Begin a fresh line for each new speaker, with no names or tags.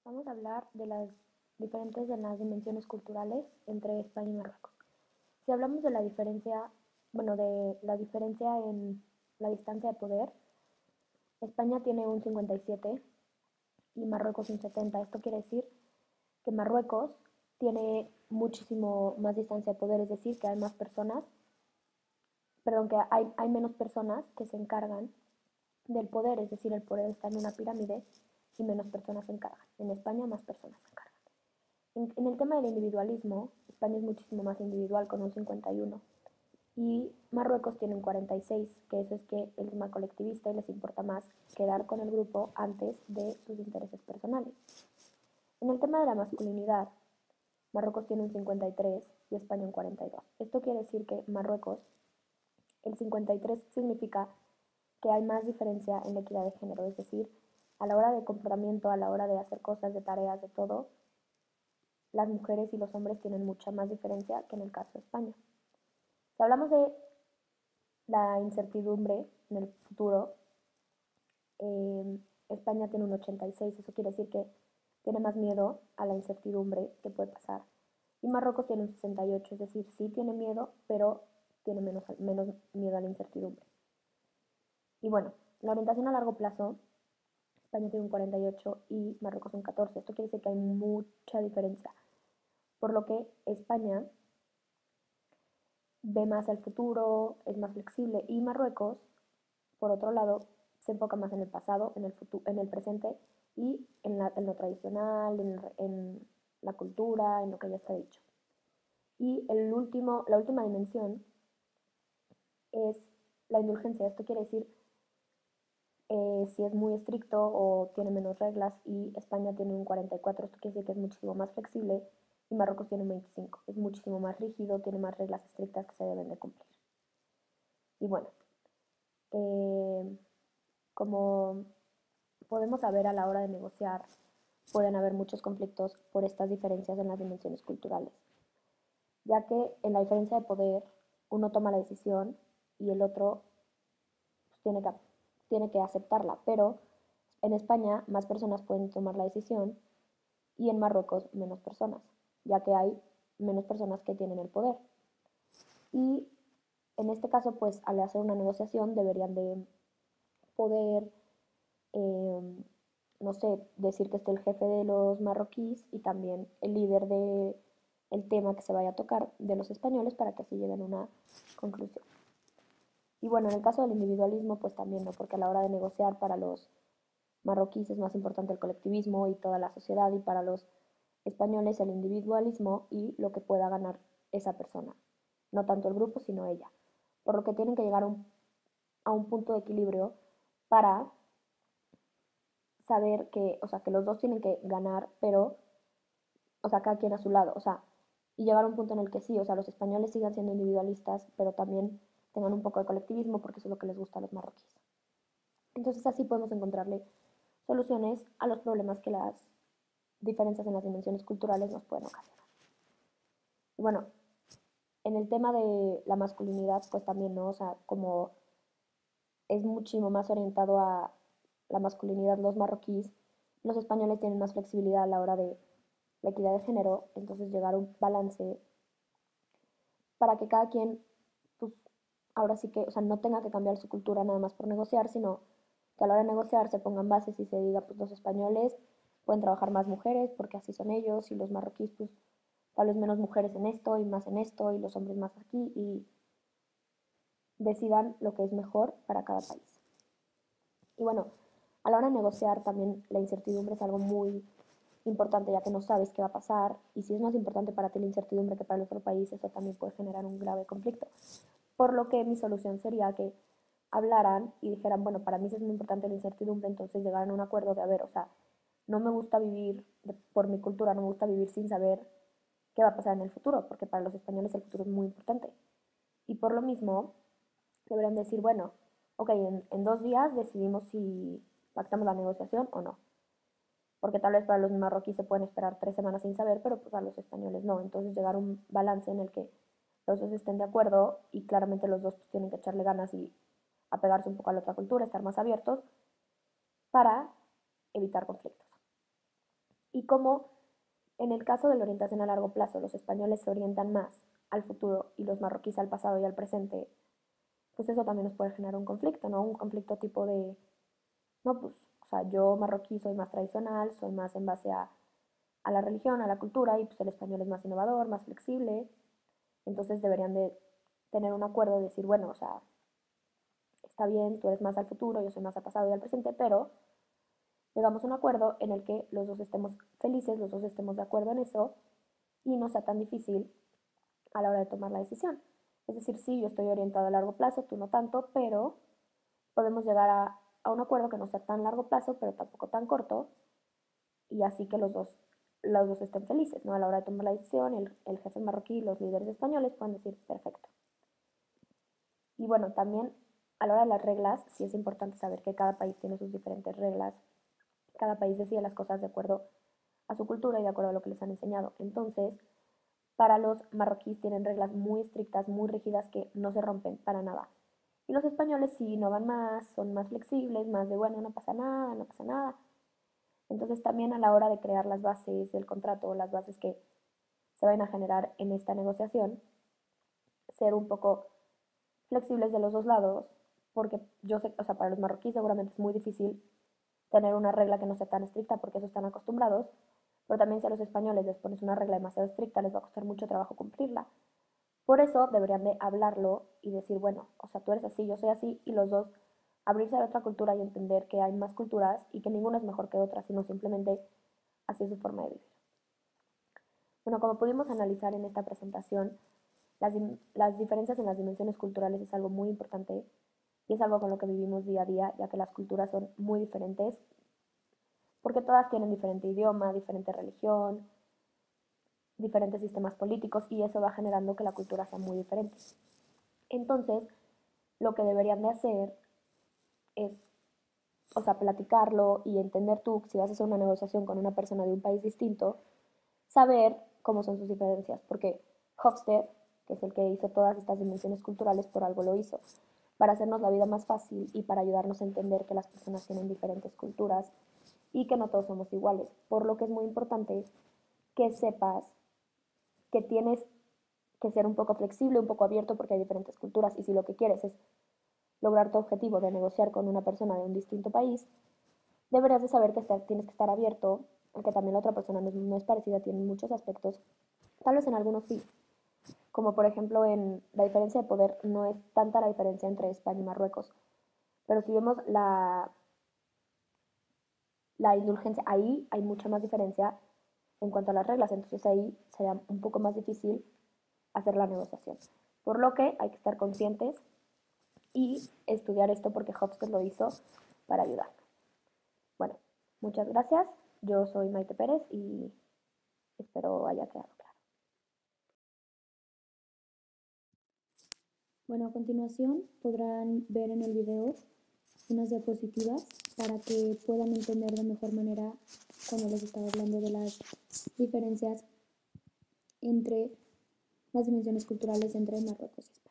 Vamos a hablar de las diferentes de las dimensiones culturales entre España y Marruecos. Si hablamos de la diferencia, de la diferencia en la distancia de poder, España tiene un 57 y Marruecos un 70. Esto quiere decir que Marruecos tiene muchísimo más distancia de poder, es decir, que hay más personas, perdón, que hay menos personas que se encargan del poder, es decir, el poder está en una pirámide y menos personas se encargan. En España más personas se encargan. En el tema del individualismo, España es muchísimo más individual con un 51 y Marruecos tiene un 46, que eso es que es más colectivista y les importa más quedar con el grupo antes de sus intereses personales. En el tema de la masculinidad, Marruecos tiene un 53 y España un 42. Esto quiere decir que Marruecos, el 53 significa que hay más diferencia en la equidad de género, es decir, a la hora de comportamiento, a la hora de hacer cosas, de tareas, de todo, las mujeres y los hombres tienen mucha más diferencia que en el caso de España. Si hablamos de la incertidumbre en el futuro, España tiene un 86, eso quiere decir que tiene más miedo a la incertidumbre que puede pasar. Y Marruecos tiene un 68, es decir, sí tiene miedo, pero tiene menos miedo a la incertidumbre. Y bueno, la orientación a largo plazo, España tiene un 48 y Marruecos un 14. Esto quiere decir que hay mucha diferencia. Por lo que España ve más al futuro, es más flexible y Marruecos, por otro lado, se enfoca más en el pasado, en el presente y en lo tradicional, en la cultura, en lo que ya está dicho. Y la última dimensión es la indulgencia. Esto quiere decir si es muy estricto o tiene menos reglas y España tiene un 44, esto quiere decir que es muchísimo más flexible y Marruecos tiene un 25, es muchísimo más rígido, tiene más reglas estrictas que se deben de cumplir. Y bueno, como podemos saber a la hora de negociar, pueden haber muchos conflictos por estas diferencias en las dimensiones culturales, ya que en la diferencia de poder uno toma la decisión y el otro pues, tiene que aceptarla, pero en España más personas pueden tomar la decisión y en Marruecos menos personas, ya que hay menos personas que tienen el poder. Y en este caso, pues al hacer una negociación deberían de poder, eh, no sé, decir que esté el jefe de los marroquíes y también el líder de el tema que se vaya a tocar de los españoles para que así lleguen a una conclusión. Y bueno, en el caso del individualismo, pues también no, porque a la hora de negociar para los marroquíes es más importante el colectivismo y toda la sociedad y para los españoles el individualismo y lo que pueda ganar esa persona, no tanto el grupo sino ella, por lo que tienen que llegar a un punto de equilibrio para saber que, o sea, que los dos tienen que ganar, pero, o sea, cada quien a su lado, o sea, y llegar a un punto en el que sí, o sea, los españoles sigan siendo individualistas, pero también tengan un poco de colectivismo porque eso es lo que les gusta a los marroquíes. Entonces así podemos encontrarle soluciones a los problemas que las diferencias en las dimensiones culturales nos pueden ocasionar. Y bueno, en el tema de la masculinidad, pues también, ¿no? O sea, como es muchísimo más orientado a la masculinidad los marroquíes, los españoles tienen más flexibilidad a la hora de la equidad de género, entonces llegar a un balance para que cada quien, pues, ahora sí que, o sea, no tenga que cambiar su cultura nada más por negociar, sino que a la hora de negociar se pongan bases y se diga, pues los españoles pueden trabajar más mujeres porque así son ellos y los marroquíes, pues tal vez menos mujeres en esto y más en esto y los hombres más aquí y decidan lo que es mejor para cada país. Y bueno, a la hora de negociar también la incertidumbre es algo muy importante ya que no sabes qué va a pasar y si es más importante para ti la incertidumbre que para el otro país, eso también puede generar un grave conflicto. Por lo que mi solución sería que hablaran y dijeran, bueno, para mí sí es muy importante la incertidumbre, entonces llegaran a un acuerdo de, a ver, o sea, no me gusta vivir por mi cultura, no me gusta vivir sin saber qué va a pasar en el futuro, porque para los españoles el futuro es muy importante. Y por lo mismo, deberían decir, bueno, ok, en 2 días decidimos si pactamos la negociación o no. Porque tal vez para los marroquíes se pueden esperar 3 semanas sin saber, pero pues a los españoles no. Entonces llegar a un balance en el que los dos estén de acuerdo y claramente los dos pues, tienen que echarle ganas y apegarse un poco a la otra cultura, estar más abiertos para evitar conflictos. Y como en el caso de la orientación a largo plazo, los españoles se orientan más al futuro y los marroquíes al pasado y al presente, pues eso también nos puede generar un conflicto, ¿no? Un conflicto tipo de, no, pues, o sea, yo marroquí soy más tradicional, soy más en base a la religión, a la cultura, y pues el español es más innovador, más flexible, entonces deberían de tener un acuerdo de decir, bueno, o sea, está bien, tú eres más al futuro, yo soy más al pasado y al presente, pero llegamos a un acuerdo en el que los dos estemos felices, los dos estemos de acuerdo en eso y no sea tan difícil a la hora de tomar la decisión. Es decir, sí, yo estoy orientado a largo plazo, tú no tanto, pero podemos llegar a un acuerdo que no sea tan largo plazo, pero tampoco tan corto, y así que los dos estén felices, ¿no? A la hora de tomar la decisión, el jefe marroquí y los líderes españoles pueden decir, perfecto. Y bueno, también a la hora de las reglas, sí es importante saber que cada país tiene sus diferentes reglas, cada país decide las cosas de acuerdo a su cultura y de acuerdo a lo que les han enseñado. Entonces, para los marroquíes tienen reglas muy estrictas, muy rígidas que no se rompen para nada. Y los españoles sí innovan más, son más flexibles, más de bueno, no pasa nada, no pasa nada. Entonces también a la hora de crear las bases del contrato o las bases que se van a generar en esta negociación, ser un poco flexibles de los dos lados, porque yo sé, o sea, para los marroquíes seguramente es muy difícil tener una regla que no sea tan estricta porque eso están acostumbrados, pero también si a los españoles les pones una regla demasiado estricta les va a costar mucho trabajo cumplirla. Por eso deberían de hablarlo y decir, bueno, o sea, tú eres así, yo soy así, y los dos abrirse a la otra cultura y entender que hay más culturas y que ninguna es mejor que otra, sino simplemente así es su forma de vivir. Bueno, como pudimos analizar en esta presentación, las diferencias en las dimensiones culturales es algo muy importante y es algo con lo que vivimos día a día, ya que las culturas son muy diferentes, porque todas tienen diferente idioma, diferente religión, diferentes sistemas políticos y eso va generando que la cultura sea muy diferente. Entonces, lo que deberían de hacer es, o sea, platicarlo y entender tú, si vas a hacer una negociación con una persona de un país distinto, saber cómo son sus diferencias, porque Hofstede, que es el que hizo todas estas dimensiones culturales, por algo lo hizo, para hacernos la vida más fácil y para ayudarnos a entender que las personas tienen diferentes culturas y que no todos somos iguales, por lo que es muy importante que sepas que tienes que ser un poco flexible, un poco abierto, porque hay diferentes culturas y si lo que quieres es lograr tu objetivo de negociar con una persona de un distinto país, deberías de saber que tienes que estar abierto, aunque también la otra persona no es parecida, tiene muchos aspectos, tal vez en algunos sí, como por ejemplo en la diferencia de poder, no es tanta la diferencia entre España y Marruecos, pero si vemos la indulgencia, ahí hay mucha más diferencia en cuanto a las reglas, entonces ahí sería un poco más difícil hacer la negociación. Por lo que hay que estar conscientes y estudiar esto porque Hofstede lo hizo para ayudarnos. Bueno, muchas gracias. Yo soy Maite Pérez y espero haya quedado claro.
Bueno, a continuación podrán ver en el video unas diapositivas para que puedan entender de mejor manera cuando les estaba hablando de las diferencias entre las dimensiones culturales entre Marruecos y España.